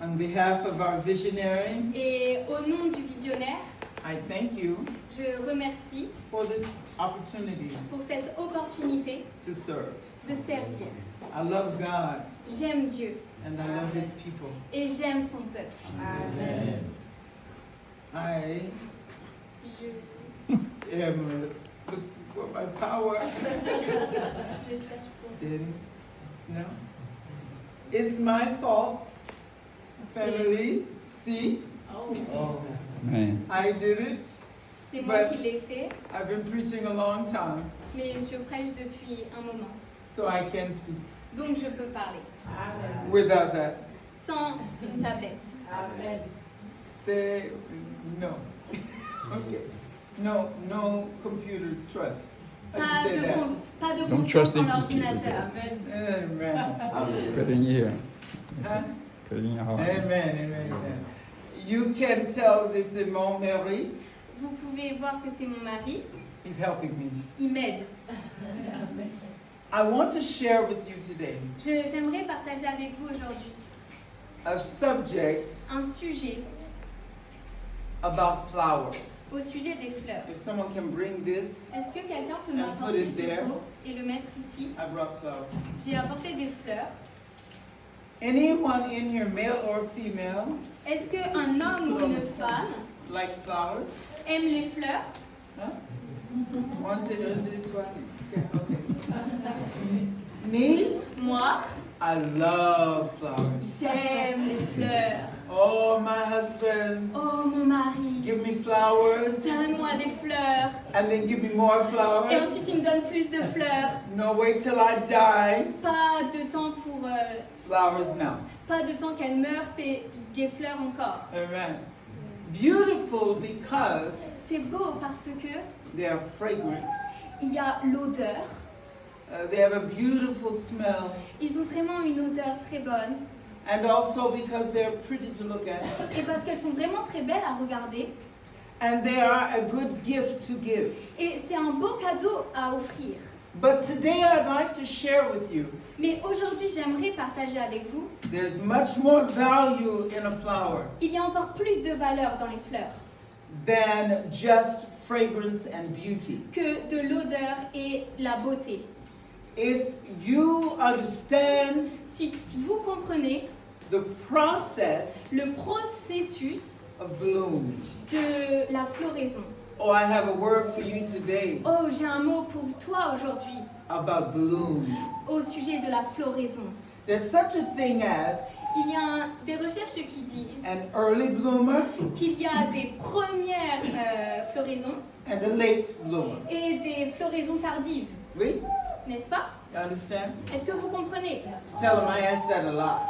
On behalf of our visionary, Et au nom du visionnaire, I thank you je remercie for this opportunity pour cette opportunité to serve. de servir. I love God J'aime Dieu and I love His people. et j'aime son peuple. Amen. I Je, am looking for my power. je cherche pour Daddy, no? It's my fault. Family, see? Man. I did it. C'est moi But qui l'ai fait, I've been preaching a long time, mais je prêche depuis un moment. so I can speak. Donc je peux parler Without that, sans une tablette. say no. Okay. No computer trust. I Pas just say de, that. pas de Don't confiance trust en the l'ordinateur. Amen. Putting here. Huh? Putting your heart. Amen. Amen. Amen. You can tell this is mon mari. Vous pouvez voir que c'est mon mari, He's helping me. il m'aide. I want to share with you today J'aimerais partager avec vous aujourd'hui a subject un sujet about flowers. au sujet des fleurs. If someone can bring this, Est-ce que quelqu'un peut And put m'apporter it ce there. pot et le mettre ici? I brought flowers. J'ai apporté des fleurs. Anyone in here, male or female, Est-ce qu'un homme ou une femme like flowers? aime les fleurs? Huh? One, two, three. Okay. Me? Moi, I love flowers. j'aime les fleurs. Oh, my husband, Oh mon mari, give me flowers, donne-moi des fleurs. and then give me more Et flowers. ensuite il me donne plus de fleurs. No, wait till I die. Pas de temps pour... Flowers now. pas de temps qu'elle meure, c'est des fleurs encore. Amen. Beautiful because C'est beau parce que they are fragrant. il y a l'odeur. They have a beautiful smell, Ils ont vraiment une odeur très bonne. and also because they're pretty to look at, Et parce qu'elles sont vraiment très belles à regarder. and they are a good gift to give. Et c'est un beau cadeau à offrir. But today I'd like to share with you, Mais aujourd'hui, j'aimerais partager avec vous. there's much more value in a flower Il y a encore plus de valeur dans les fleurs than just fragrance and beauty. que de l'odeur et la beauté. If you understand Si vous comprenez the process le processus of bloom, de la floraison. oh, I have a word for you today Oh, j'ai un mot pour toi aujourd'hui about bloom. au sujet de la floraison. There's such a thing as Il y a des recherches qui disent an early bloomer qu'il y a des premières floraisons and a late bloomer. et des floraisons tardives, Oui? n'est-ce pas? You understand? Est-ce que vous comprenez? Tell them I ask that a lot.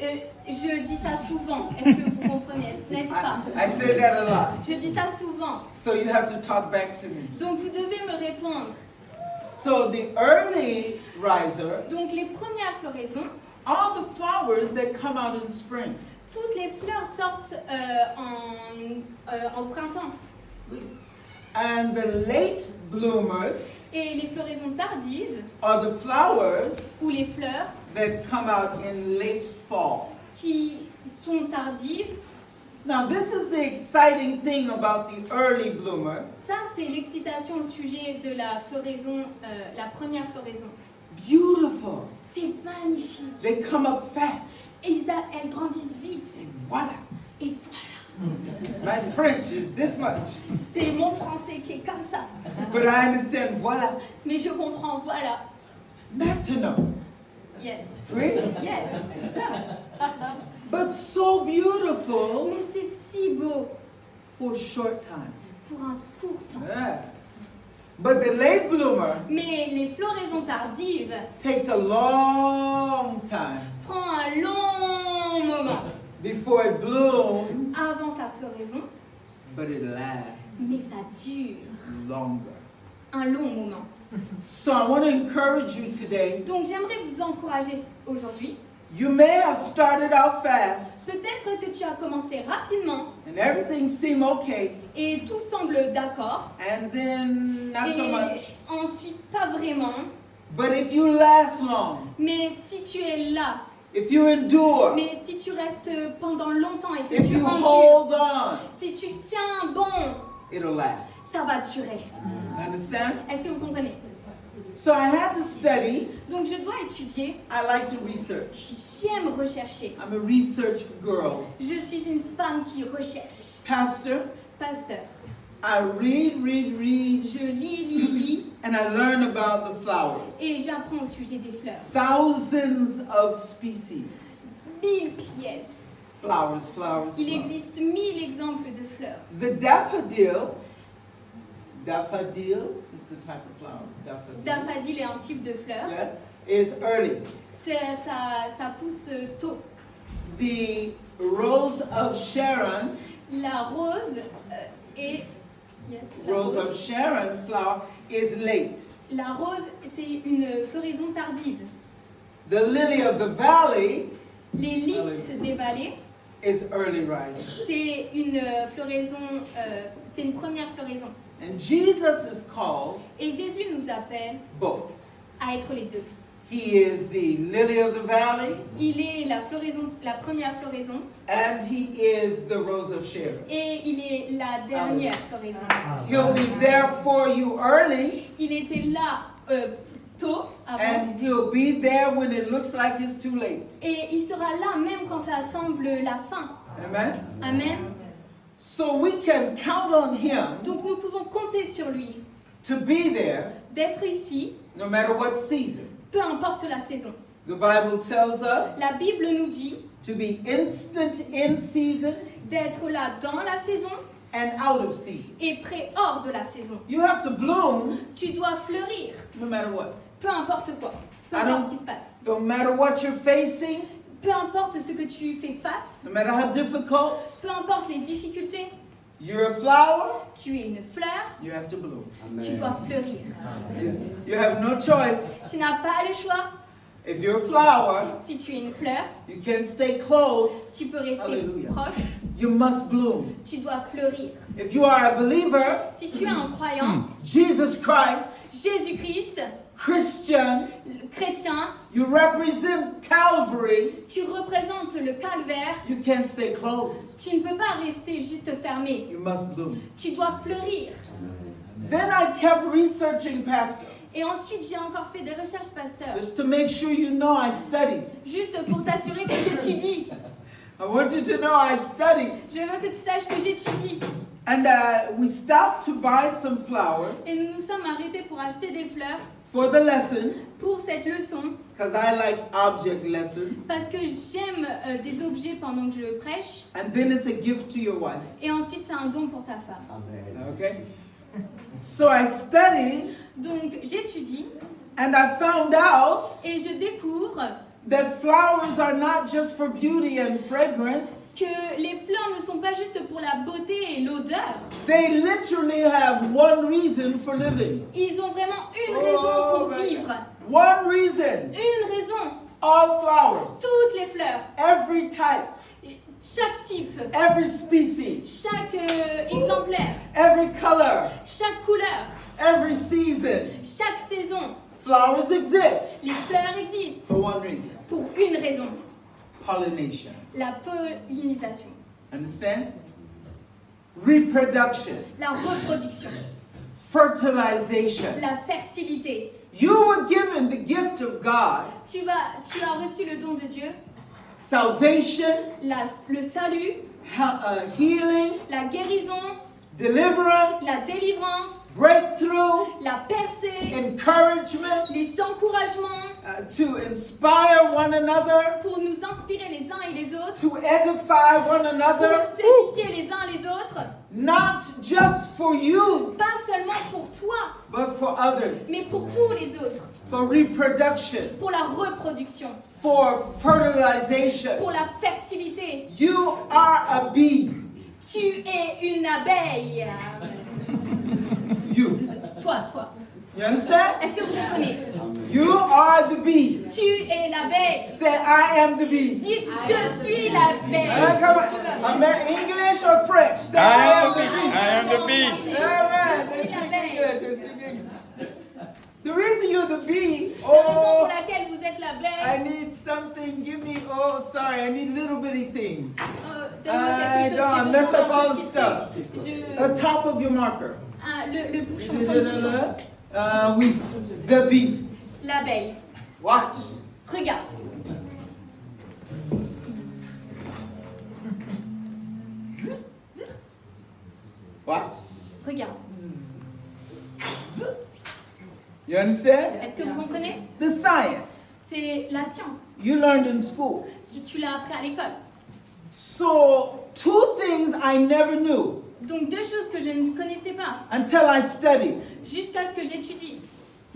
Je dis ça souvent. Est-ce que vous comprenez? N'est-ce pas? I say that a lot. Je dis ça souvent. So you have to talk back to me. Donc vous devez me répondre. So the early riser Donc les premières floraisons, are the flowers that come out in spring. toutes les fleurs sortent en printemps. And the late bloomers Et les floraisons tardives, are the flowers ou les fleurs that come out in late fall. qui sont tardives, Now this is the exciting thing about the early bloomer. ça c'est l'excitation au sujet de la floraison, la première floraison. Beautiful. C'est magnifique. They come up fast. Et elles grandissent vite. Voila. Et voilà. My French is this much. C'est mon français qui est comme ça. But I understand voila. Mais je comprends, voilà. Not to know. Yes. Oui? Yes. But so beautiful Mais c'est si beau for a short time. pour un court temps. Yeah. But the late bloomer Mais les floraisons tardives takes a long time prend un long moment before it blooms, avant sa floraison, but it lasts mais ça dure longer. un long moment. So I want to encourage you today. Donc j'aimerais vous encourager aujourd'hui. You may have started out fast Peut-être que tu as commencé rapidement and everything seemed okay, et tout semble d'accord. and then not so Et much. ensuite pas vraiment. But if you last long, Mais si tu es là, if you endure, Mais si tu restes pendant longtemps et que if tu you endures, hold on, si tu tiens bon, it'll last. ça va durer. Understand? Est-ce que vous comprenez? So I had to study. Donc je dois étudier. I like to research. J'aime rechercher. I'm a research girl. Je suis une femme qui recherche. Pastor, Pasteur, I read, je lis and I learn about the flowers. et j'apprends au sujet des fleurs. Thousands of species. 1000 pièces. Flowers, flowers, Il flowers. existe 1000 exemples de fleurs. The daffodil is the type of flower. Daffodil est un type de fleur. Yeah, is early. Ça pousse tôt. The rose of Sharon, La rose est... Yes, la rose of rose. Sharon flower is late. La rose, c'est une floraison tardive. The lily of the valley Les lys des vallées, is early rising. c'est une floraison, c'est une première floraison. And Jesus is called Et Jésus nous appelle both. à être les deux. He is the lily of the valley Il est la floraison, la première floraison, and he is the rose of Sharon. et il est la dernière floraison. He'll be there for you early Il était là tôt, avant, and he'll be there when it looks like it's too late. et il sera là même quand ça semble la fin. Amen. Amen. So we can count on him Donc nous pouvons compter sur lui to be there d'être ici, no matter what season. peu importe la saison. The Bible tells us La Bible nous dit to be instant in season d'être là dans la saison and out of season. et prêt hors de la saison. You have to bloom Tu dois fleurir, no matter what. peu importe quoi, peu I importe don't- ce qui se passe. No matter what you're facing, Peu importe ce que tu fais face, no matter how difficult, peu importe les difficultés, you're a flower, tu es une fleur, you have to bloom. tu dois fleurir. You have no choice. Tu n'as pas le choix. If you're a flower, Si tu es une fleur, you can't stay close. tu peux rester Alléluia. proche, You must bloom. tu dois fleurir. If you are a believer, Si tu es un croyant, Jesus Christ, Jésus-Christ, Christian, le chrétien, you represent Calvary, tu représentes le calvaire, you can't stay close. tu ne peux pas rester juste fermé. You must bloom. Tu dois fleurir. Then I kept researching, Pastor, Et ensuite, j'ai encore fait des recherches, pasteur, just to make sure you know I studied. juste pour t'assurer que j'étudie. I want you to know I studied. Je veux que tu saches que j'étudie. And we stopped to buy some flowers Et nous nous sommes arrêtés pour acheter des fleurs for the lesson, pour cette leçon, because I like object lessons. parce que j'aime des objets pendant que je prêche. And then it's a gift to your wife. Et ensuite, c'est un don pour ta femme. Okay? So I studied Donc, j'étudie and I found out et je découvre that flowers are not just for beauty and fragrance. que les fleurs ne sont pas juste pour la beauté et l'odeur. They literally have one reason for living. Ils ont vraiment une raison pour vivre. One reason. Une raison. All flowers. Toutes les fleurs, Every type. chaque type, Every species. chaque exemplaire, Every color. chaque couleur, Every season. chaque saison. Flowers exist Les fleurs existent for one reason. pour une raison, Pollination. la pollinisation, Understand? Reproduction. la reproduction, Fertilization. la fertilité. You were given the gift of God. Tu as reçu le don de Dieu, Salvation. le salut, Healing. la guérison, Deliverance. la délivrance, Breakthrough. la percée, Encouragement. les encouragements To inspire one another. pour nous inspirer les uns et les autres, To edify one pour another. s'édifier les uns les autres, Not just for you, pas seulement pour toi, but for others. mais pour tous les autres, For reproduction. pour la reproduction, For fertilization. pour la fertilité. You are a bee. Tu es une abeille. You. Toi. You understand? Est-ce que vous comprenez? You are the bee. Tu es l'abeille. Say, I am the bee. Dites, je suis l'abeille. Come on. English or French? Say, I am the bee. I am the bee. Amen. Je suis l'abeille. The reason you're the bee, La raison pour oh, laquelle vous êtes I l'abeille, need something. Give me, pretty thing. Donne-moi quelque chose. don't j'ai mess besoin up all d'un the petit stuff. truc. The top of your marker. Le bouchon, ton bouchon. Oui, the bee. L'abeille. Watch. Regarde. Watch. Regarde. You understand? Est-ce que vous comprenez? The science C'est la science. you learned in school. Tu l'as appris à l'école. So, two things I never knew Donc deux choses que je ne connaissais pas until I studied. jusqu'à ce que j'étudie.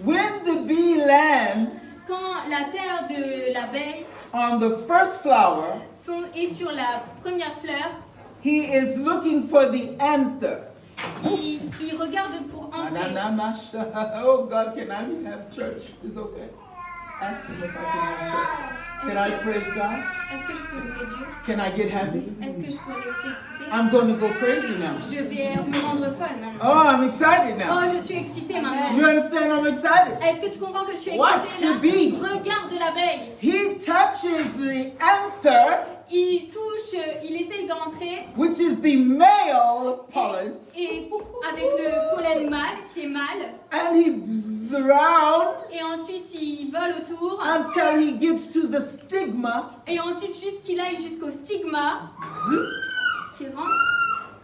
When the bee lands Quand la terre de l'abeille on the first flower, est sur la première fleur, he is looking for the anther. il regarde pour entrer. Oh God, can I have church? It's okay. Ask him if I can have church. Can I praise God? Est-ce que je peux louer Dieu? Can I get happy? Est-ce que je peux rester excitée? I'm going to go crazy now. Je vais me rendre folle maintenant. Oh, I'm excited now. Oh, je suis excitée maintenant. You understand? I'm excited. Est-ce que tu comprends que je suis Watch excitée là? the bee. Regarde l'abeille. He touches the anther, Il touche, il essaye d'entrer which is the male pollen, et avec le pollen mâle qui est mâle. and he bzzz around Et ensuite il vole autour. until he gets to the stigma, Et ensuite juste qu'il aille jusqu'au stigma qui rentre.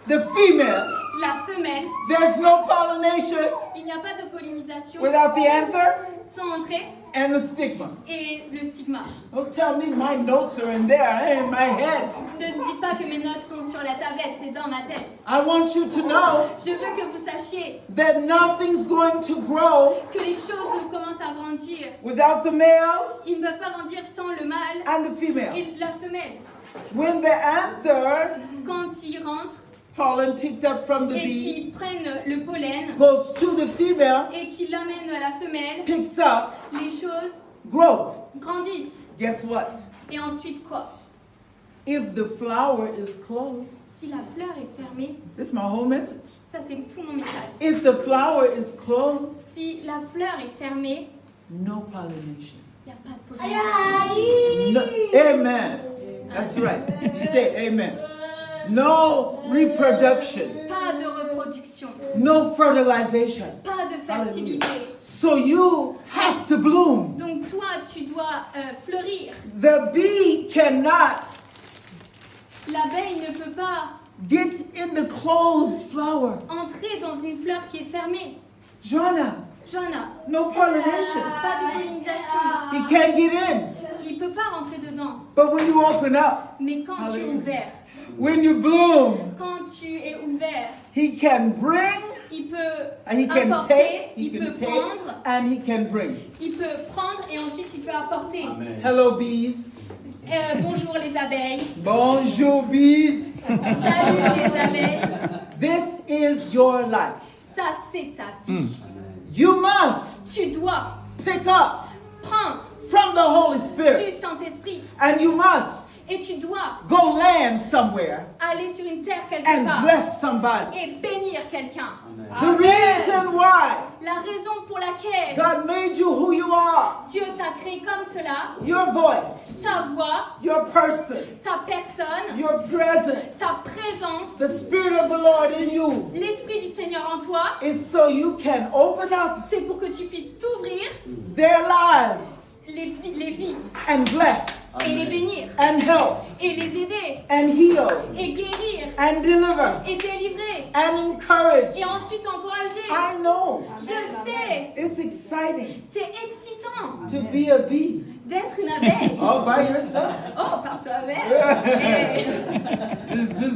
the female. La femelle. There's no pollination Il n'y a pas de pollinisation without the anther sans entrer and the stigma. et le stigma. Don't tell me my notes are in there, in my head. Ne dites pas que mes notes sont sur la tablette, c'est dans ma tête. I want you to know Je veux que vous sachiez that nothing's going to grow que les choses commencent à grandir. without the male Ils ne peuvent pas grandir sans le mâle and the female. et la femelle. When the anther, Quand ils rentrent pollen picked up from the et bee, qu'ils prennent le pollen goes to the female, et qu'ils l'amènent à la femelle, picks up les choses growth. grandissent. Guess what? Et ensuite quoi? If the flower is closed, Si la fleur est fermée, this is my whole message. ça c'est tout mon message. If the flower is closed, Si la fleur est fermée, no pollination. il n'y a pas de pollen. No, amen. That's right. You say amen. No reproduction. Pas de reproduction, No fertilization. pas de fertilité. So you have to bloom. Donc toi, tu dois fleurir. The bee cannot L'abeille ne peut pas get in the closed flower. entrer dans une fleur qui est fermée. Joanna, Johanna, no pollination. pas de pollinisation. He can't get in. Il peut pas rentrer dedans. But when you open up, Mais quand tu es Hallelujah. ouvert, when you bloom, quand tu es ouvert, he can bring, il peut and he can apporter, take, he il peut can take, prendre, and he can bring. il peut prendre et ensuite il peut apporter. Hello, bees. Bonjour les abeilles. Bonjour, bees. Salut les abeilles. This is your life. Ça c'est ta vie. You must Tu dois pick up prendre from the Holy Spirit, du Saint-Esprit and you must et tu dois go land somewhere aller sur une terre quelque and part bless somebody. et bénir quelqu'un. The reason why La raison pour laquelle God made you who you are, Dieu t'a créé comme cela, your voice, ta voix, your person, ta personne, your presence, ta présence, the Spirit of the Lord in you, l'Esprit du Seigneur en toi, is so you can open up c'est pour que tu puisses t'ouvrir their lives les vies and bless et les bénir and help et les aider and heal et guérir and deliver et délivrer and encourage. et ensuite encourager. I know Je sais, it's exciting c'est excitant to be a bee d'être une abeille. all by yourself. Oh, par toi-même.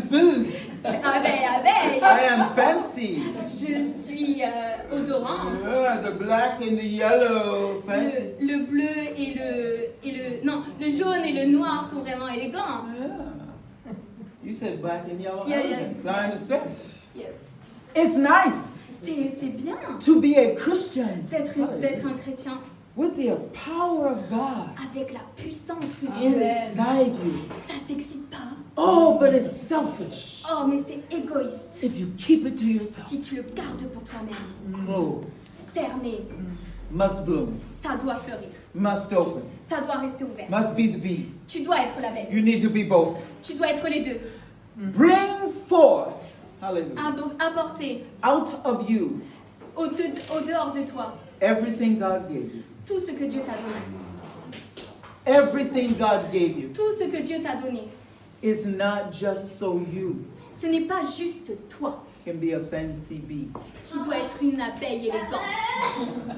Buzz. Abeille. I am fancy. Je suis odorante. The black and the yellow, fancy. Le bleu le jaune et le noir sont vraiment élégants. Yeah. You said black and yellow. Yeah, elegance. I understand. Yes. It's nice C'est bien to be a Christian d'être un chrétien with the power of God avec la puissance de Dieu. inside you. Ça t'excite pas? Oh, but it's selfish Oh, mais c'est égoïste if you keep it to yourself. si tu le gardes pour toi-même. Clothes Fermé, must bloom. ça doit fleurir. must open. Ça doit rester ouvert. Must be the bee. Tu dois être la belle. You need to be both. Tu dois être les deux. Bring forth, hallelujah, Apporter out of you au dehors de toi everything God gave you. tout ce que Dieu t'a donné. Everything God gave you Tout ce que Dieu t'a donné. is not just so you Ce n'est pas juste toi can be a fancy bee. qui dois être une abeille élégante.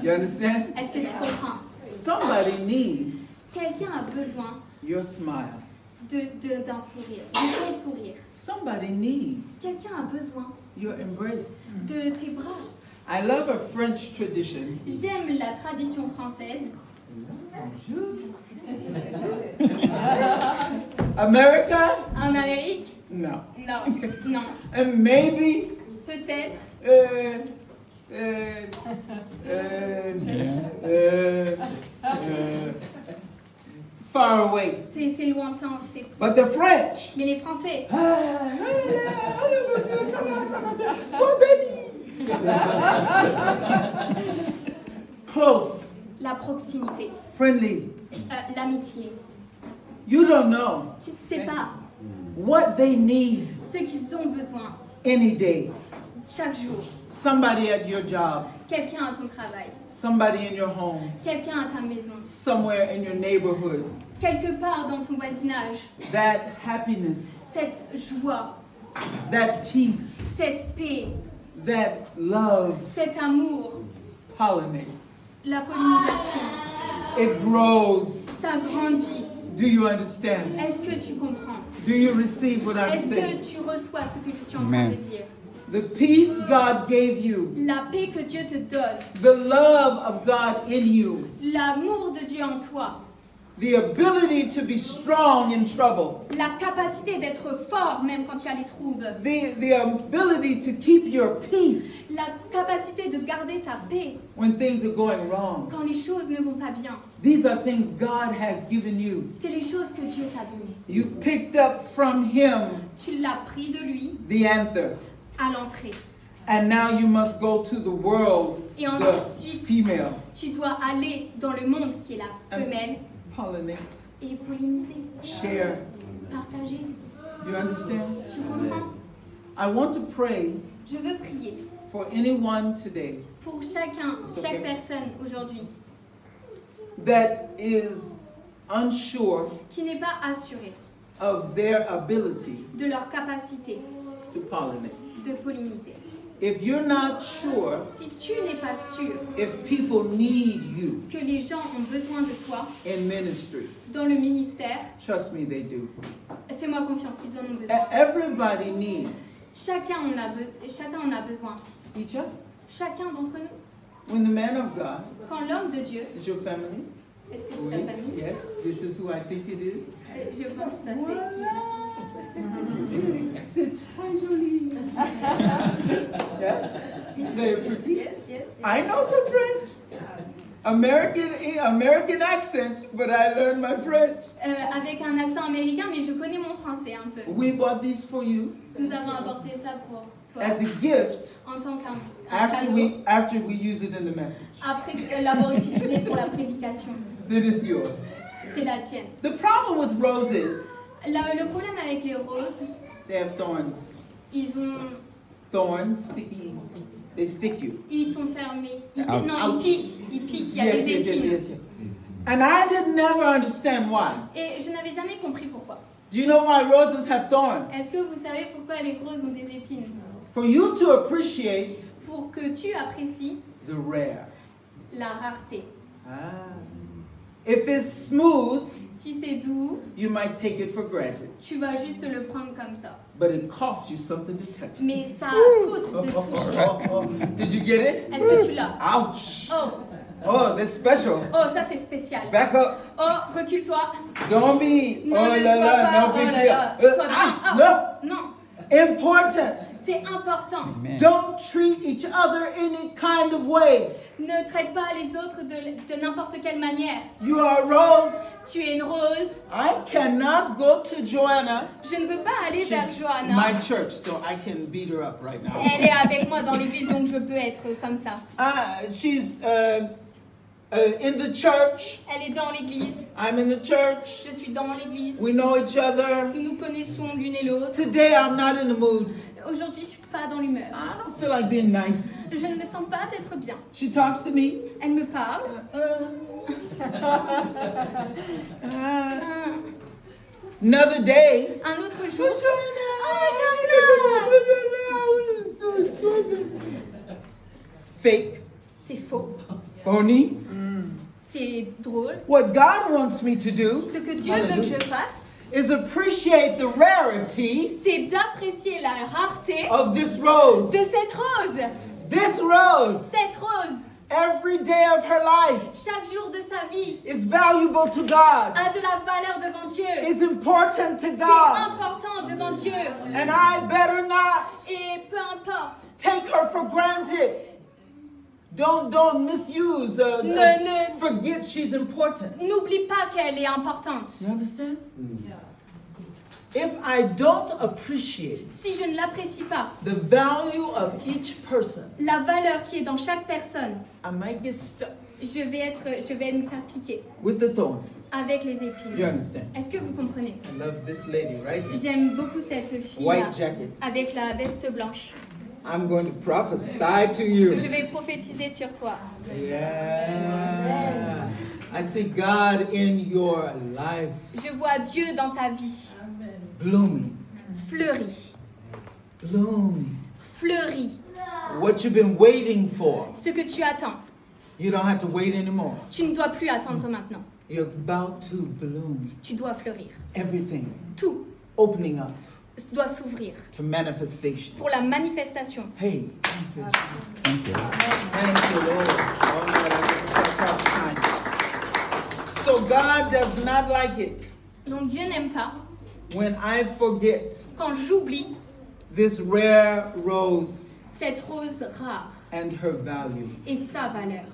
You understand? Est-ce que tu comprends? Somebody needs Quelqu'un a besoin your smile. d'un sourire, de ton sourire. Somebody needs Quelqu'un a besoin your embrace. de tes bras. I love a French tradition. J'aime la tradition française. America? En Amérique? No. Non, non. And maybe Peut-être. Far away. C'est lointain, c'est... But the French. Mais les Français, Close, la proximité, friendly. l'amitié. You don't know Tu ne sais pas what they need ce qu'ils ont besoin any day. chaque jour. Somebody at your job, Quelqu'un à ton travail, somebody in your home, quelqu'un à ta maison, somewhere in your neighborhood. quelque part dans ton voisinage. That happiness, Cette joie, that peace, cette paix, that love cet amour, pollinates. la pollinisation, It grows. ça grandit. Do you understand? Est-ce que tu comprends? Do you receive what I'm Est-ce saying? que tu reçois ce que je suis en train de Amen. dire? The peace God gave you, La paix que Dieu te donne, the love of God in you, l'amour de Dieu en toi, the ability to be strong in trouble, la capacité d'être fort même quand il y a les troubles, the ability to keep your peace la capacité de garder ta paix when things are going wrong. quand les choses ne vont pas bien. These are things God has given you. C'est les choses que Dieu t'a données. You picked up from Him Tu l'as pris de lui the anther, à l'entrée. and now you must go to the world, Et the ensuite, female, tu dois aller dans le monde qui est la femelle pollinate, et polliniser, share. partager. You understand? Tu comprends? I want to pray Je veux prier for anyone today pour chacun, chaque personne aujourd'hui that is unsure qui n'est pas assurée of their ability de leur capacité to pollinate. de polliniser. If you're not sure Si tu n'es pas sûr if people need you que les gens ont besoin de toi in ministry, dans le ministère, trust me, they do. fais-moi confiance, ils en ont besoin. Everybody needs Chacun en a besoin. each other. Chacun d'entre nous. When the man of God Quand l'homme de Dieu, is your family, est-ce que c'est ta famille? yes, this is who I think it is. Je pense que ça c'est qui. C'est très joli. Yes, very pretty. Yes, yes. I know some French. American accent, but I learned my French. Avec un accent américain, mais je connais mon français un peu. We bought these for you Nous avons apporté ça pour toi as a gift en tant qu'un after cadeau we use it in the message. après l'avoir utilisé pour la prédication. That is yours. C'est la tienne. The problem with roses, Le problème avec les roses, they have thorns. ils ont Thorns, sticky. They stick you. Ils sont fermés. Ils, Ouch. non, ils piquent, il y a des épines. yes. And I did never understand why. Et je n'avais jamais compris pourquoi. Do you know why roses have thorns? Est-ce que vous savez pourquoi les roses ont des épines? For you to appreciate Pour que tu apprécies the rare. la rareté. If it's smooth, Si c'est doux, you might take it for granted. tu vas juste le prendre comme ça. But it costs you something to touch it. Mais ça coûte de toucher. Did you get it? Est-ce que tu l'as? Ouch. Oh, Oh, that's special. oh, ça c'est spécial. Back up. Oh, recule-toi. Don't be. Non, Oh ne la sois la, pas. no Oh big là deal. là. Sois Ah, bien. no. Non, Important. c'est important. Amen. Don't treat each other any kind of way. Ne traite pas les autres de n'importe quelle manière. You are a rose. Tu es une rose. I cannot go to Joanna. Je ne peux pas aller vers She's Johanna. my church, so I can beat her up right now. Elle est avec moi dans l'église, donc je peux être comme ça. She's in the church. Elle est dans l'église. I'm in the church. Je suis dans l'église. We know each other. Nous nous connaissons l'une et l'autre. Today I'm not in the mood. Aujourd'hui, je suis pas dans l'humeur. I don't feel like being nice. Je ne me sens pas d'être bien. She talks to me. Elle me parle. Another day. Un autre jour. Fake. C'est faux. Phony. C'est drôle. What God wants me to do Ce que Dieu veut que je fasse, is appreciate the rarity c'est d'apprécier la rareté of this rose. de cette rose. This rose, Cette rose, every day of her life, chaque jour de sa vie, is valuable to God. a de la valeur devant Dieu. Is important to C'est God. important devant Dieu. And I better not Et peu importe, take her for granted. Don't misuse. Ne- Forget she's important. n'oublie pas qu'elle est importante. You understand? If I don't appreciate Si je ne l'apprécie pas, the value of each person, la valeur qui est dans chaque personne, I might get stuck je vais me faire piquer with the thorn. avec les You épines. understand? Est-ce que vous comprenez? I love this lady, right? J'aime beaucoup cette fille White jacket. avec la veste blanche. I'm going to prophesy to you. Je vais prophétiser sur toi. Yeah. I see God in your life Je vois Dieu dans ta vie, blooming, fleuri, blooming. fleuri. What you've been waiting for, Ce que tu attends, you don't have to wait anymore. tu ne dois plus attendre maintenant. You're about to bloom. Tu dois fleurir. Everything Tout opening up doit s'ouvrir to manifestation. pour la manifestation. Hey, thank you. Thank you. Thank you, Lord. Oh, Lord, I just so God does not like it Donc Dieu n'aime pas when I forget quand j'oublie this rare rose cette rose rare and her value. et sa valeur.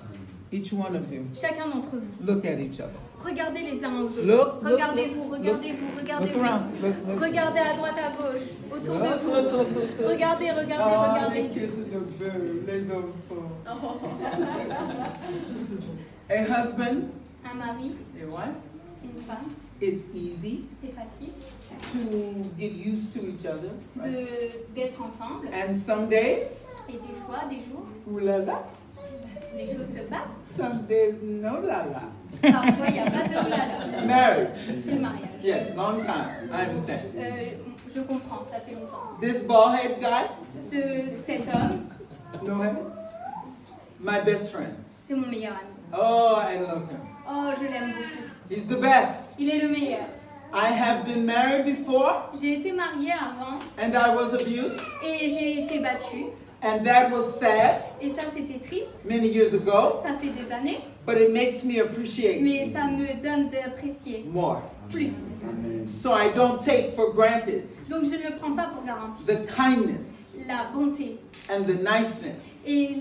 Each one of you, Chacun d'entre vous, look at each other. regardez les uns aux autres. Look, look, Regardez-vous, look, regardez-vous, Look regardez-vous. around. Look. Regardez à droite, à gauche, autour de Look, vous. look. Regardez, regardez, Oh, regardez. les kisses look very, they don't fall. Oh. A husband, Un mari, a wife, une femme, it's easy c'est facile to get used to each other. d'être ensemble. And some days, Et des fois, des jours, ooh la la, les choses se passent. some days no la la. Parfois, il n'y a pas de là. Marriage. C'est le mariage. Yes, long time. I understand. Je comprends, ça fait longtemps. This bald head guy, Cet homme, know him? My best friend. c'est mon meilleur ami. Oh, I love him. Oh, je l'aime beaucoup. He's the best. Il est le meilleur. I have been married before, J'ai été mariée avant and I was abused, et j'ai été battue. and that was sad Et ça, c'était triste. many years ago, Ça fait des années. but it makes me appreciate Mais ça me donne d'apprécier more. plus. So I don't take for granted Donc, je ne le prends pas pour garantie. the kindness La bonté and the niceness et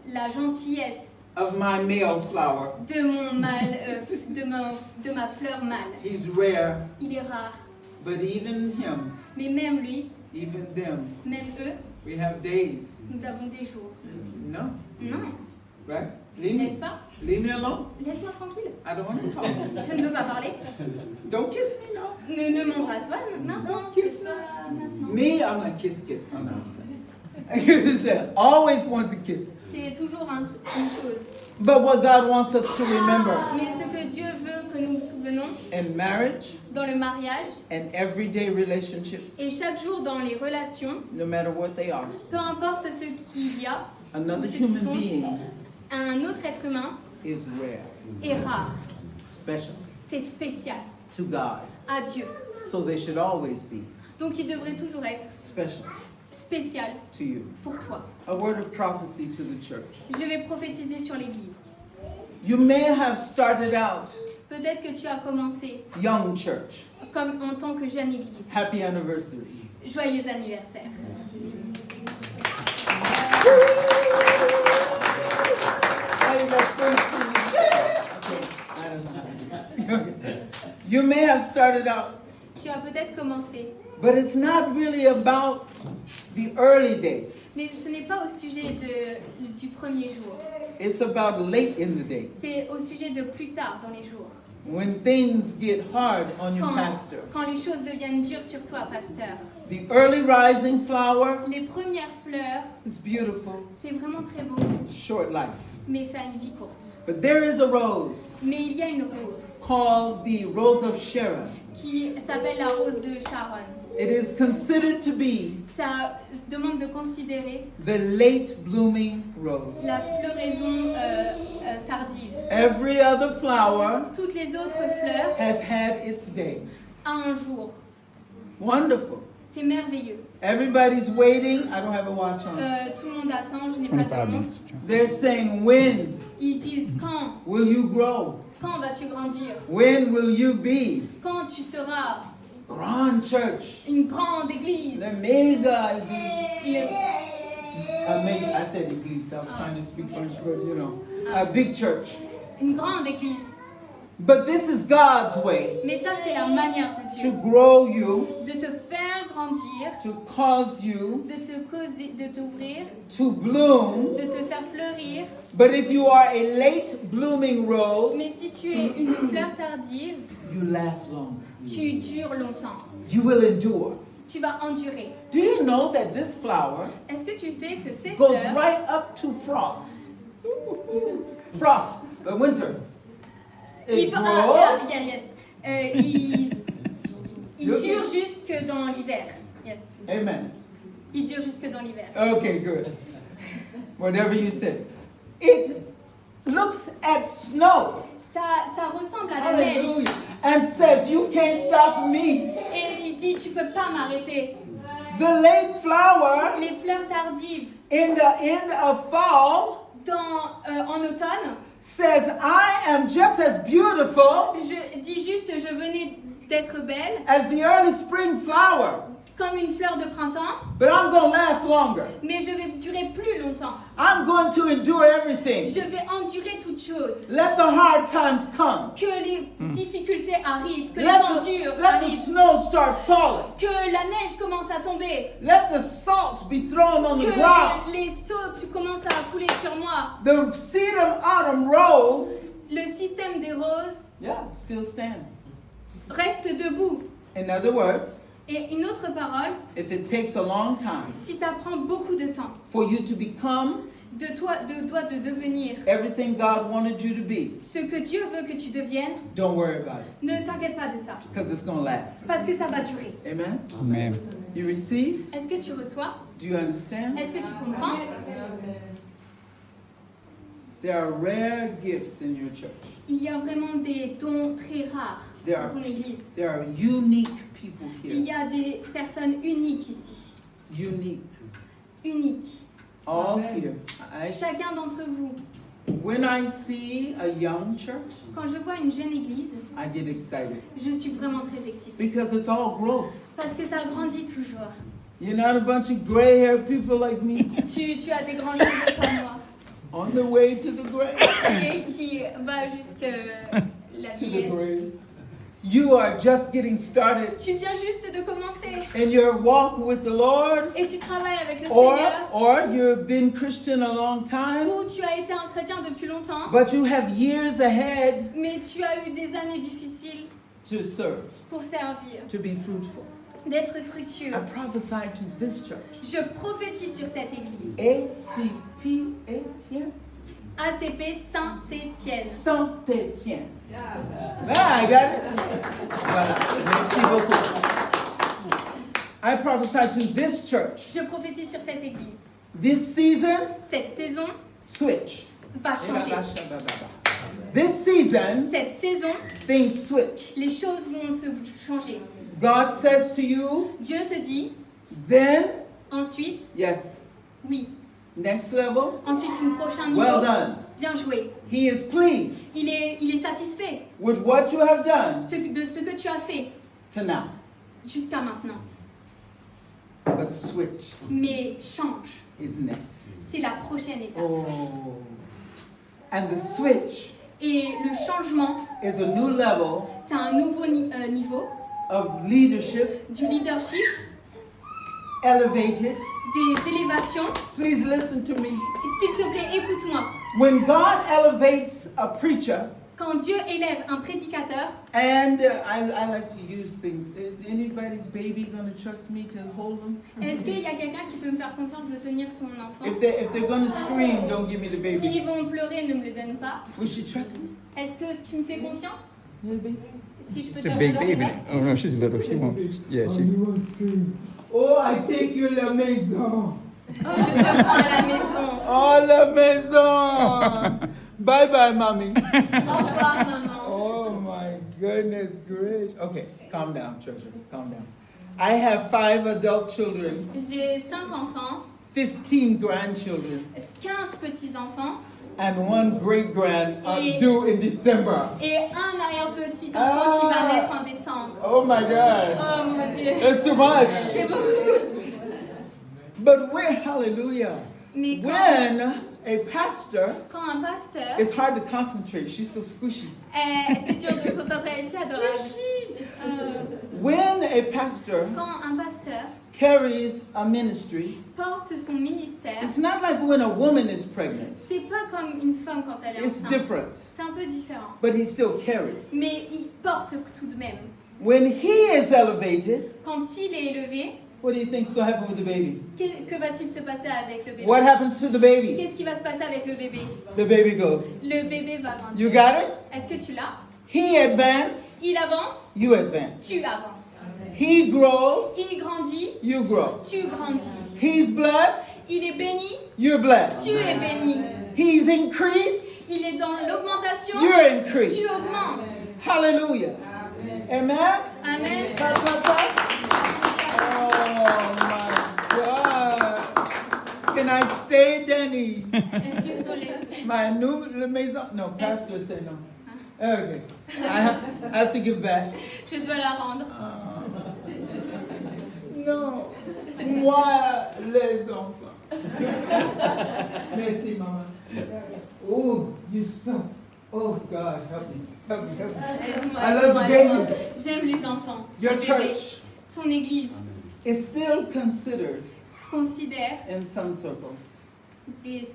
la gentillesse of my male flower. de mon mâle, de ma fleur mâle. He's rare, Il est rare. but even him, Mais même lui, even them, même eux, we have days. nous avons des jours. No, Non, right? Leave n'est-ce me, pas? leave me alone. Laisse-moi tranquille. I don't want to talk. Je ne veux pas parler. Don't kiss me, no. Ne m'embrasse pas maintenant. Plus pas maintenant. Me, I'm like kiss. Oh, no, I'm saying. You said, always want to kiss. C'est toujours une chose. But what God wants us to remember Mais ce que Dieu veut que nous nous souvenons in marriage dans le mariage and everyday relationships, et chaque jour dans les relations, no matter what they are, peu importe ce qu'il y a, another ceux qui human sont, being un autre être humain is rare, est rare. special C'est spécial to God. à Dieu. So they should always be Donc il devrait toujours être special spécial to you. pour toi. A word of prophecy to the church. Je vais prophétiser sur l'Église. You may have started out Peut-être que tu as commencé young church. comme en tant que jeune Église. Happy anniversary. Joyeux anniversaire. You may have started out tu as peut-être commencé. But it's not really about the early day. Mais ce n'est pas au sujet du premier jour. It's about late in the day. C'est au sujet de plus tard dans les jours. When things get hard on your Quand, pastor. quand les choses deviennent dures sur toi, pasteur. The early rising flower Les premières fleurs, is beautiful, c'est vraiment très beau, short life. mais ça a une vie courte. But there is a rose Mais il y a une rose called the Rose of Sharon. qui s'appelle la rose de Sharon. It is considered to be Ça demande de considérer the late blooming rose. la floraison tardive. Every other flower Toutes les autres fleurs has had its day. à un jour. Wonderful. C'est merveilleux. Everybody's waiting. I don't have a watch on. Tout le monde attend, je n'ai On pas n'est pas de bien. montre. They're saying, when Ils disent quand will you grow? Quand vas-tu grandir? When will you be? Quand tu seras Grand church. une grande église? The mega. Le- I said église. I was trying to speak French, but you know, a big church. Une grande église. But this is God's way Mais ça, c'est la manière de to Dieu. grow you, De te faire grandir, to cause you de t'ouvrir, to bloom. de te faire fleurir. But if you are a late blooming rose, Mais si tu es une fleur tardive, you last longer. tu dures longtemps. You will endure. Tu vas endurer. Do you know that this flower Est-ce que tu sais que ces goes fleurs, right up to frost? Frost, the winter. ils It vont- grows. yes. Ils You okay? durent jusque dans l'hiver. Yes. Amen. Ils durent jusque dans l'hiver. Okay, good. Whatever you said. It looks at snow. Ça ressemble à la neige. Hallelujah. And says, you can't stop me. Et il dit, tu peux pas m'arrêter. The late flower Les fleurs tardives in the end of fall en automne, says, I am just as beautiful je dis juste, je venais d'être belle, as the early spring flower, comme une fleur de printemps, but I'm going to last longer. mais je vais durer plus longtemps. I'm going to endure everything. Je vais endurer toutes choses. Let the hard times come. Que les difficultés arrivent, que les Let endures the arrivent, snow start falling. que la neige commence à tomber, Let the salt be thrown on the ground. que les seaux commencent à couler sur moi. The seed of autumn rose, Le système des roses still stands. reste debout. In other words, Et une autre parole, if it takes a long time si ça prend beaucoup de temps, for you to become de devenir everything God wanted you to be, ce que Dieu veut que tu deviennes, don't worry about it, ne t'inquiète pas de ça, because it's going to last. parce que ça va durer. Amen? Amen. You receive? Est-ce que tu reçois? Do you understand? Est-ce que tu comprends? There are rare gifts in your church. Il y a vraiment des dons très rares There dans are, ton église. there are unique people Il y here. a des personnes uniques ici. Unique. Uniques. All here. Chacun d'entre vous. When I see a young church, Quand je vois une jeune église, I get excited je suis vraiment très excitée. because it's all growth. Parce que ça grandit toujours. You're not a bunch of gray-haired people like me Tu as des grands cheveux comme moi. on the way to the grave. Et qui va jusque la To the vieillesse. grave. You are just getting started Tu viens juste de commencer. in your walk with the Lord, Et tu travailles avec le Seigneur. or you've been Christian a long time, Ou tu as été un chrétien depuis longtemps. but you have years ahead Mais tu as eu des années difficiles to serve, pour servir. to be fruitful. D'être fructueux. I prophesy to this church. Je prophétise sur cette église. ACP Etienne. ACP Saint-Étienne. Saint-Étienne. Ah, I got it. Voilà. Merci beaucoup. I prophesy to this church. Je prophétise sur cette église. This season, Cette saison switch. va changer. This season, Cette saison, things switch. les choses vont se changer. God says to you, Dieu te dit, then, ensuite, yes, oui. next level, Ensuite, une prochaine niveau. well done. Bien joué. He is pleased Il est satisfait with what you have done de ce que tu as fait to now. jusqu'à maintenant. But switch Mais change. is next. C'est la prochaine étape. Oh. And the switch Et le changement, is a new level c'est un nouveau niveau of leadership, du leadership, elevated. des élévations. Please listen to me. S'il te plaît, écoute-moi. When God elevates a preacher, Quand Dieu élève un prédicateur, and I like to use things. Is anybody's baby going to trust me to hold them? est-ce qu'il y a quelqu'un qui peut me faire confiance de tenir son enfant? If they're going to scream, don't give me the baby. S'ils vont pleurer, ne me le donne pas. Will she trust me? Est-ce que tu me fais confiance? Little baby? Si je peux It's a te big regarder? baby. Oh no, she's little. She won't. Yeah, she. Oh, I take you à la maison. Oh, je te prends à la maison. Oh, la maison. Bye bye, mommy. Au revoir, maman. Oh my goodness gracious. Okay, calm down, treasure. Calm down. I have 5 adult children, J'ai 5 enfants, 15 grandchildren, 15 petits-enfants and 1 great grand Et- due in December. et un arrière-petit-enfant qui va naître en décembre. Oh my God. Oh mon Dieu. That's too much. C'est beaucoup. But when, hallelujah, Mais when a pastor, quand un pasteur, it's hard to concentrate. She's so squishy. c'est dur de se concentrer, elle est si adorable. When a pastor Quand un pasteur carries a ministry, porte son ministère, it's not like when a woman is pregnant. c'est pas comme une femme quand elle est It's enceinte. different. C'est un peu différent. But he still carries. Mais il porte tout de même. When he is elevated, Quand il est élevé, what do you think is going to happen with the baby? que va-t-il se passer avec le bébé? What happens to the baby? Qu'est-ce qui va se passer avec le bébé? The baby goes. Le bébé va grandir. You got it? Est-ce que tu l'as? He advances, Il avance, you advance. tu avances. He grows, Il grandit, you grow. tu grandis. He's blessed, Il est béni, you're blessed. tu es béni. He's increased, Il est dans l'augmentation, you're increased. tu augmentes. Hallelujah. Amen? Amen. Clap, clap, clap. Oh my God. Can I stay, Danny? Est-ce qu'il faut rester? My new maison? No, pastor said no. Okay. I have to give back. Je dois la rendre. No. Moi, les enfants. Merci, maman. Oh, you son. Oh, God, help me. Help me, help me. Aide-moi, I love the aide-moi. baby. J'aime les enfants. Your les bébés. church Ton église is still considered considère in some circles, des,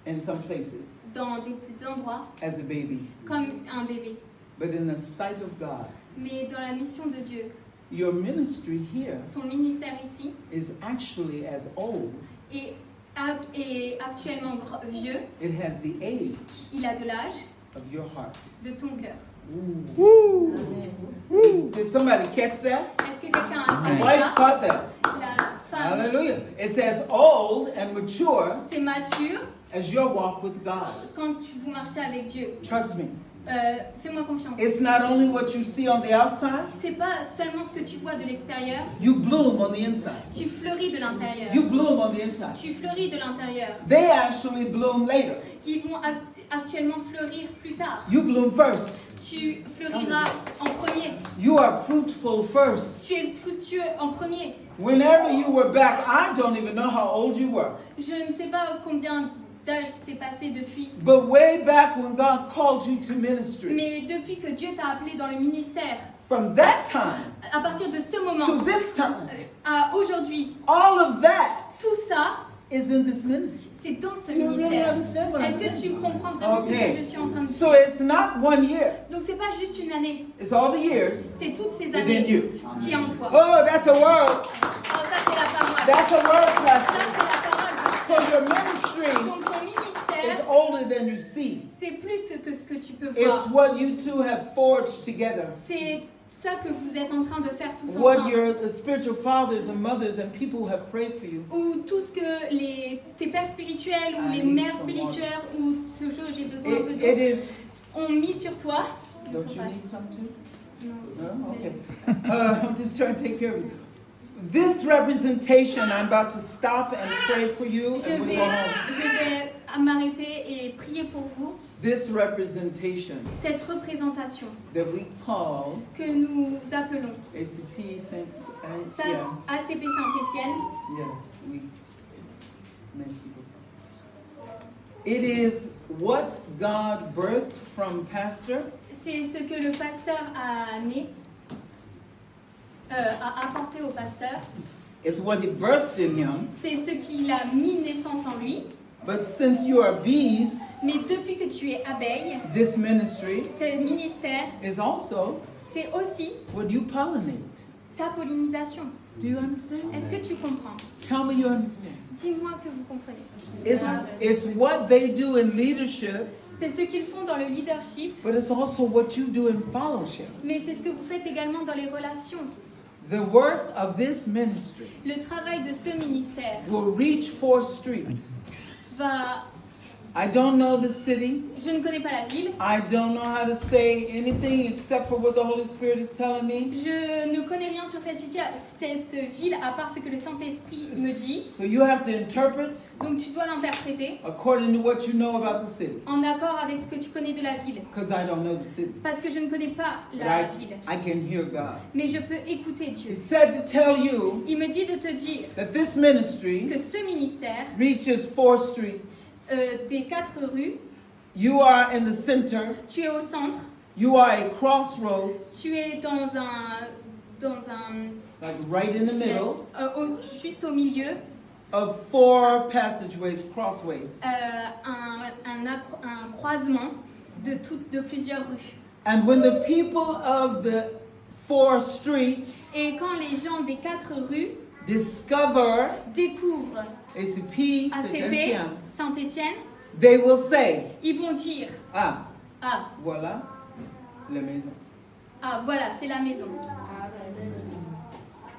in some places, dans des endroits as a baby. comme un bébé. But in the sight of God, Mais dans la mission de Dieu, your ministry here ton ministère ici is actually as old. est actuellement vieux. It has the age Il a de l'âge of your heart. de ton cœur. Woo. Did somebody catch that? Est-ce que quelqu'un a My fait wife ça? caught that. La femme, Hallelujah. It's as old and mature c'est mature as your walk with God. quand vous marchez avec Dieu. Trust me. Fais-moi confiance. It's not only what you see on the outside, C'est pas seulement ce que tu vois de l'extérieur, you bloom on the inside. tu fleuris de l'intérieur. You bloom on the inside. Tu fleuris de l'intérieur. They actually bloom later. Ils vont actuellement fleurir plus tard. You bloom first. Tu fleuriras en premier. You are fruitful first. Tu es fructueux en premier. Whenever you were back, I don't even know how old you were. Je ne sais pas combien d'âge s'est passé depuis, But way back when God called you to ministry, mais depuis que Dieu t'a appelé dans le ministère, from that time à partir de ce to moment this time, à aujourd'hui, all of that tout ça, is in this ministry. c'est dans ce You really ministère. understand what I'm Est-ce que tu saying? comprends vraiment ce que Okay. je suis en train de So dire? it's not 1 year. Donc c'est pas juste une année, It's all the years c'est toutes ces within années you. qui en toi. Oh, that's a word. Oh, ça c'est la parole. That's a word, Ça Pastor. c'est la parole. So your ministry Donc ton is ministère, older than you see. c'est plus que ce que tu peux It's voir. what you two have forged together. C'est ça que vous êtes en train de faire tous What ensemble. your spiritual fathers and mothers and people have prayed for you. Ou tout ce que tes pères spirituels ou I les need mères some spirituelles ou ce jour j'ai besoin un peu It d'eau is. ont mis sur toi. Don't you need some too? Non. No? Okay. I'm just trying to take care of you. This representation, I'm about to stop and pray for you, Je and we'll vais, go home. je vais m'arrêter et prier pour vous. This representation Cette représentation that we call que nous appelons ACP Saint ça, Etienne. ACP Saint-Étienne, Yes, we. Merci beaucoup. It is what God birthed from Pastor c'est ce que le pasteur a né a apporté au pasteur. It's what he birthed in him. C'est ce qui a mis naissance en lui. But since you are bees, Mais depuis que tu es abeille, this ministry ce ministère, is also c'est aussi what you pollinate. ta pollinisation. Do you understand? Est-ce que tu comprends? Tell me you understand. Dis-moi que vous comprenez. It's what they do in leadership, C'est ce qu'ils font dans le leadership, but it's also what you do in fellowship. mais c'est ce que vous faites également dans les relations. The work of this ministry Le travail de ce ministère will reach 4 streets. va... I don't know the city. Je ne connais pas la ville. I don't know how to say anything except for what the Holy Spirit is telling me. Je ne connais rien sur cette ville à part ce que le Saint-Esprit me dit. So you have to interpret Donc tu dois l'interpréter according to what you know about the city. en accord avec ce que tu connais de la ville. Because I don't know the city. Parce que je ne connais pas But la ville. I can hear God. Mais je peux écouter Dieu. He said to tell you Il me dit de te dire that this ministry que ce ministère reaches 4 streets. des 4 rues, You are in the center. tu es au centre, You are a crossroads, tu es dans un like right in the middle juste au milieu, of 4 passageways, crossways. un croisement de plusieurs rues. And when the people of the 4 streets Et quand les gens des 4 rues discover découvrent ACP, ACP, Saint-Étienne, they will say, ils vont dire ah, ah, voilà, la maison. ah voilà, c'est la maison.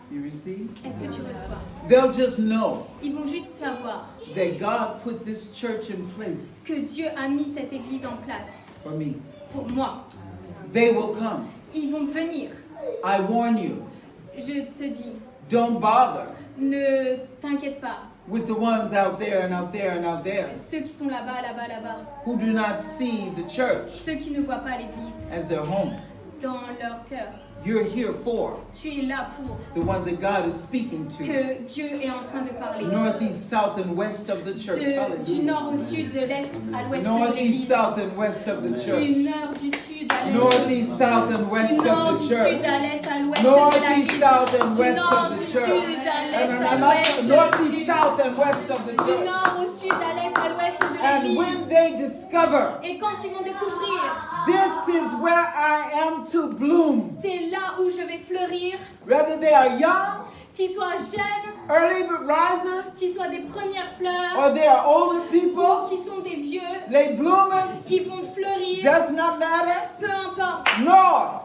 You receive? Est-ce que tu reçois? They'll just know Ils vont juste savoir that God put this church in place que Dieu a mis cette église en place for me. pour moi. They will come. Ils vont venir. I warn you, Je te dis, don't bother ne t'inquiète pas. with the ones out there and out there and out there Ceux qui sont là-bas, là-bas, là-bas. who do not see the church Ceux qui ne voient pas l'église as their home. dans leur cœur. You're here for Tu es là pour the ones that God is speaking to. que Dieu est en train de parler. Northeast, south, and west of the church. Du Hallelujah. nord au sud, de l'est à l'ouest de Northeast, l'église. south, and west of the Du church. nord, du sud à l'est. Northeast, south, and west Du nord, of du the sud church. à l'est à l'ouest de la Northeast, ville. south, and Du west nord, of du the sud church. à l'est à And l'ouest. northeast, south, and west of the Du church. nord au sud à l'est à l'ouest de And l'église. when they discover Et quand ils vont découvrir, this is where I am to bloom, c'est là où je vais fleurir, whether they are young, qu'ils soient jeunes, early risers, qu'ils soient des premières fleurs, or they are older ou people, qui sont des vieux, late bloomers, ils vont fleurir, does not matter. peu importe, North,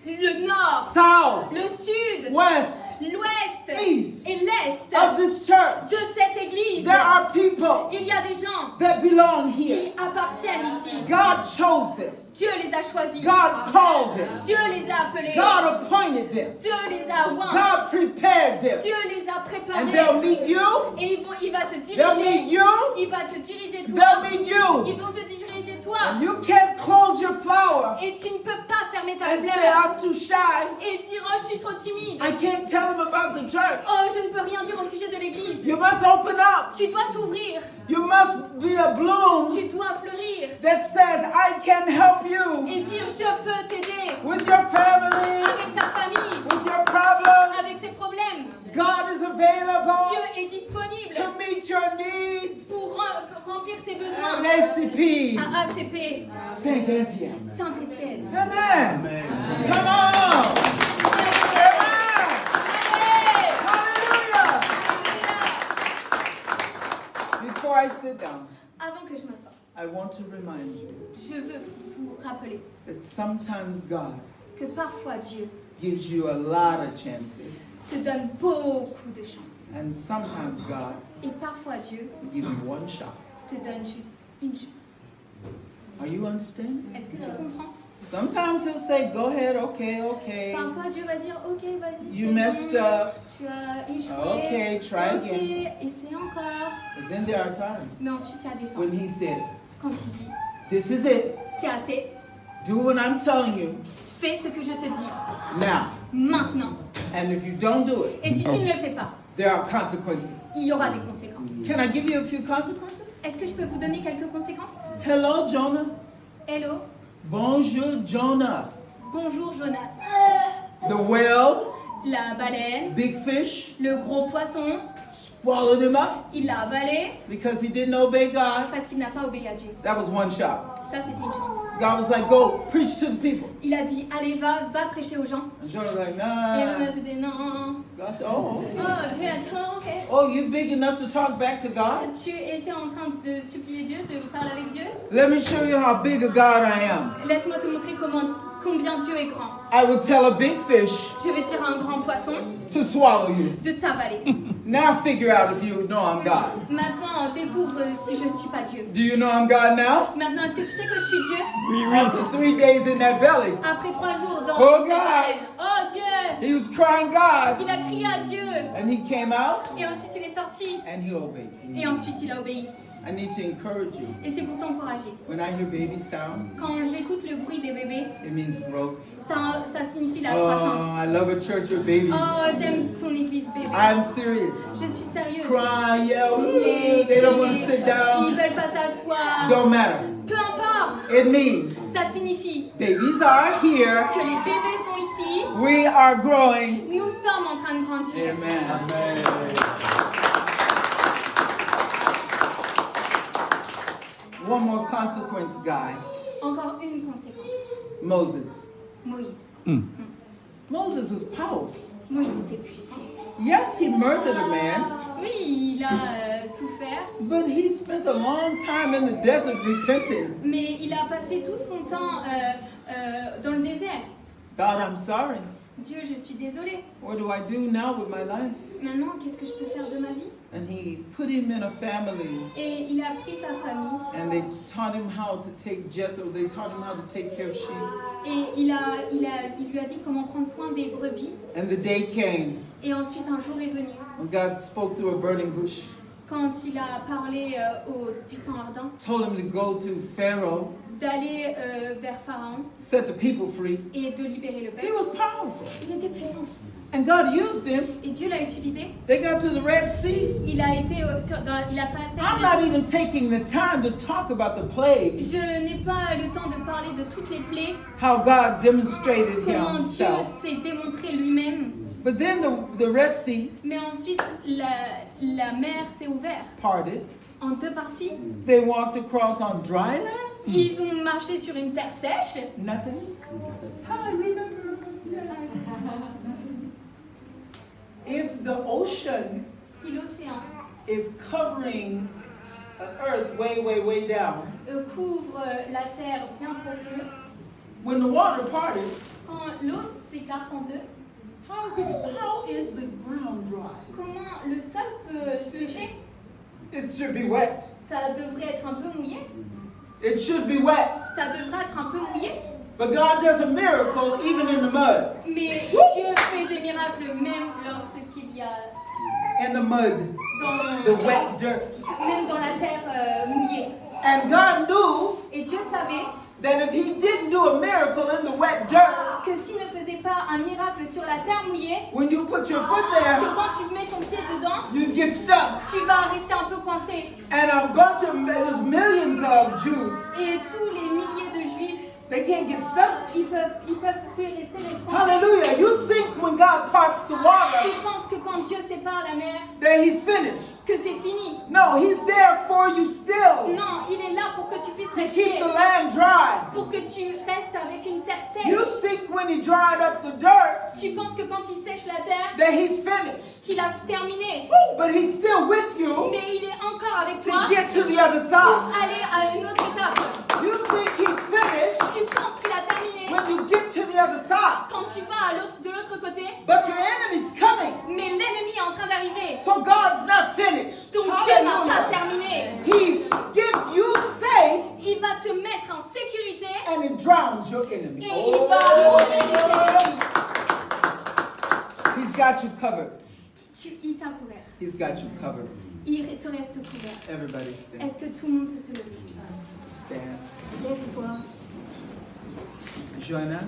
le nord, south, le sud, west l'ouest East et l'est of this church, de cette église. there are people Il y a des gens that belong qui here. appartiennent ici. God chose them. Dieu les a choisis. God called them. Dieu les a appelés. God appointed them. Dieu les a oints. God prepared them. Dieu les a And they'll préparés. meet you. Et il va te They'll meet diriger. you. Il va te diriger They'll toi. meet Ils you. vont te diriger toi. And you can't close your flower Et tu ne peux pas fermer ta and say, fleur I'm too shy. et dire oh je suis trop timide. I can't tell them about the church. Oh je ne peux rien dire au sujet de l'église. You must open up. Tu dois t'ouvrir. You must be a bloom Tu dois fleurir that says, I can help you et dire je peux t'aider with your family, avec ta famille, with your problems. avec tes problèmes. God is available Dieu est disponible to meet your needs. pour remplir tes besoins. And ACP, À ACP, Saint-Étienne. Saint-Étienne. Amen. Come on. Amen. Hallelujah. Before I sit down, Avant que je m'assoie, I want to remind you je veux vous rappeler that sometimes God que parfois Dieu gives you a lot of chances, te donne beaucoup de chances. and sometimes God Et parfois Dieu will give you one shot. te donne juste une chance. Are you understanding? Est-ce que tu comprends? Sometimes He'll say, go ahead, okay. Parfois Dieu va dire ok vas-y You c'est messed bon, up. tu as échoué, Okay, try ok, again. essaie encore. But then there are times Mais ensuite il y a des temps when He said, quand il dit this is it. c'est assez, Do what I'm telling you fais ce que je te dis now. maintenant. And if you don't do it, Et si tu ne le fais pas, there are consequences. il y aura des conséquences. Can I give you a few consequences? Est-ce que je peux vous donner quelques conséquences? Hello, Jonah. Hello, Bonjour, Jonah. bonjour Jonas. The well la baleine, big fish, le gros poisson, swallowed him up il l'a avalé because he didn't obey God. parce qu'il n'a pas obéi à Dieu. That was one shot. Ça, c'était une chance. God was like, go, preach to the people. Il a dit, allez, va prêcher aux gens. And Jonah was like, Et on nah. a dit, non. God said, oh, Oh, Dieu a dit, oh, ok. oh, you big enough to talk back to God? Tu étais en train de supplier Dieu, de parler avec Dieu. Let me show you how big a God I am. Laisse-moi te montrer combien Dieu est grand. I would tell a big fish Je vais dire à un grand poisson to swallow you. de t'avaler. Now figure out if you know I'm God. Maintenant, découvre si je ne suis pas Dieu. Do you know I'm God now? Maintenant, est-ce que tu sais que je suis Dieu? After 3 days in that belly, Après 3 jours dans Oh, cette God. baleine. Oh Dieu! he was crying God. Il a crié à Dieu. And he came out Et ensuite il est sorti. and he obeyed. Et ensuite il a obéi. I need to encourage you. Et c'est pour t'encourager. When I hear baby sounds, Quand j'écoute le bruit des bébés, it means growth. ça signifie la Oh, croissance. I love a church with babies. Oh, j'aime ton église bébé. I'm serious. Je suis sérieuse. Cry, yell, "Ooh," they don't want to sit Ils down. veulent pas s'asseoir. Don't matter. Peu importe. It means Ça signifie babies are here. que les bébés sont ici. We are growing. Nous sommes en train de grandir. Amen. One more consequence, guy. Encore une conséquence. Moses. Moïse. Mm. Moses was powerful. Moïse était puissant. Yes, he murdered a man, Oui, il a souffert, but he spent a long time in the desert repenting. mais il a passé tout son temps dans le désert. God, I'm sorry. Dieu, je suis désolée. What do I do now with my life? Maintenant, qu'est-ce que je peux faire de ma vie? And he put him in a family, Et il a pris sa famille and they taught him how to take Jethro. They taught him how to take care of sheep. et il lui a dit comment prendre soin des brebis. And the day came Et ensuite, un jour est venu, when God spoke through a burning bush, quand il a parlé au puissant ardent, told him to go to Pharaoh, d'aller vers Pharaon set the people free. et de libérer le He peuple. was powerful, Il était puissant. and God used him. Et Dieu l'a utilisé. They got to the Red Sea. Il a été il a traversé la I'm mer. not even taking the time to talk about the plagues, Je n'ai pas le temps de parler de toutes les plaies, how God demonstrated comment Dieu himself. s'est démontré lui-même. But then the Red Sea Mais ensuite, la mer s'est ouverte parted. en 2 parties. They walked across on dry land. Ils ont marché sur une terre sèche. Nothing. I remember. If the ocean Si l'océan is covering the earth way down, couvre la terre bien profonde, when the water parted, quand l'eau s'écarte en 2, how is the ground dry? comment le sol peut sécher? It should be wet. Ça devrait être un peu mouillé. It should be wet. Ça devrait être un peu mouillé. But God does a miracle even in the mud. Mais Dieu fait des miracles même lorsqu'il y a In the mud, dans, the wet dirt. même dans la terre mouillée. And God knew Et Dieu savait that if he didn't do a miracle in the wet dirt, que s'il ne faisait pas un miracle sur la terre mouillée, when you put your foot que there, quand tu mets ton pied dedans, you'd get stuck. tu vas rester un peu coincé. And a bunch of, there's millions of Jews, Et tous les milliers de juifs, they can't get stuck. ils peuvent rester coincés. Hallelujah. You think when God parts the Tu water, penses que quand Dieu sépare la mer, that he's finished. que c'est fini. No, he's there for you still Non, il est là pour que tu puisses to keep respirer, the land dry. pour que tu restes avec une terre You sèche. think when he dried up the dirt Tu penses que quand il sèche la terre, that he's finished. qu'il a terminé. But he's still with you Mais il est encore avec toi to get to the other pour side. aller à une autre étape. You think he's finished Tu penses qu'il a terminé when you get to the other side. quand tu vas de l'autre côté, But your enemy's coming. mais l'ennemi est en train d'arriver. So God's not finished. Donc Dieu n'a pas Hallelujah. terminé. He gives you faith Il va te mettre en sécurité and it drowns your enemy. et il va enlever tes ennemis. He's got you covered. Il t'a couvert. He's got you covered. Il te reste couvert. Everybody stand. Est-ce que tout le monde peut se lever? Stand. Lève-toi. Joanna.